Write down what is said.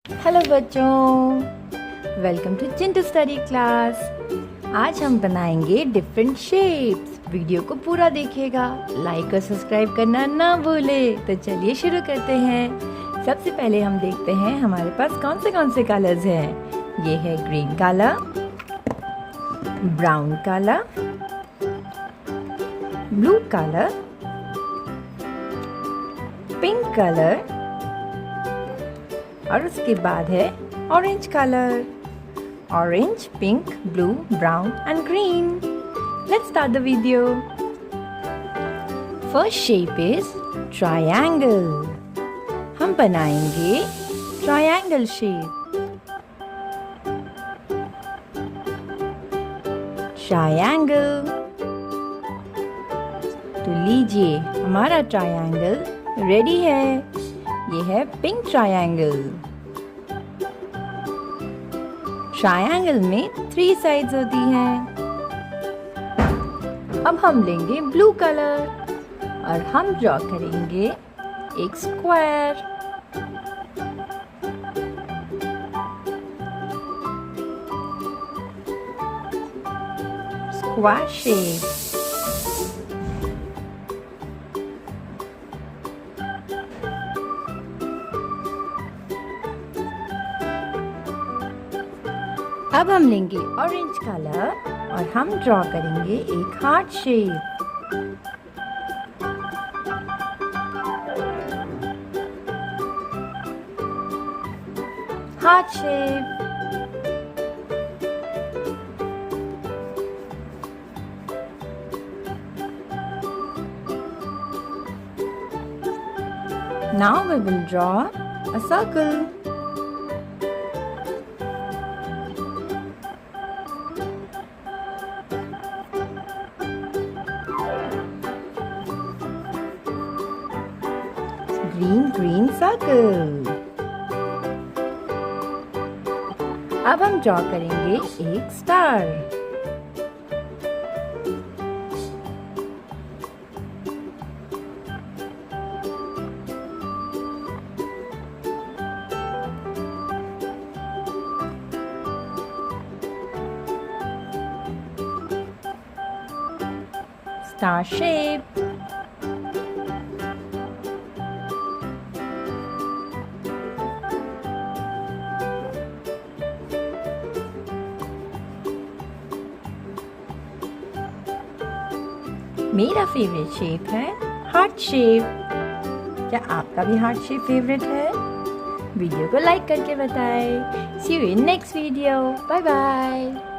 Hello बच्चों, welcome to Chintu study class. आज हम बनाएंगे डिफरेंट शेप्स। वीडियो को पूरा देखिएगा, लाइक और सब्सक्राइब करना ना भूले। तो चलिए शुरू करते हैं। सबसे पहले हम देखते हैं हमारे पास कौन से कलर्स हैं। ये है green colour, brown colour, blue colour, pink colour और उसके बाद है orange colour. Orange, pink, blue, brown and green. Let's start the video. First shape is triangle. हम बनाएंगे ट्रायंगल शेप। ट्रायंगल। तो लीजिए, हमारा ट्रायंगल रेडी है। ये है पिंक ट्रायंगल। ट्रायंगल में 3 साइड्स होती हैं। अब हम लेंगे ब्लू कलर और हम ड्रॉ करेंगे एक स्क्वायर। Square shape. अब हम लेंगे ऑरेंज कलर और हम ड्रॉ करेंगे एक heart shape. Heart shape. Now we will draw a circle. Green circle. अब हम ड्रॉ करेंगे एक स्टार। Star shape. मेरा फेवरेट शेप है हार्ट शेप। क्या आपका भी हार्ट शेप फेवरेट है? वीडियो को लाइक करके बताएं। See you in next video. Bye bye.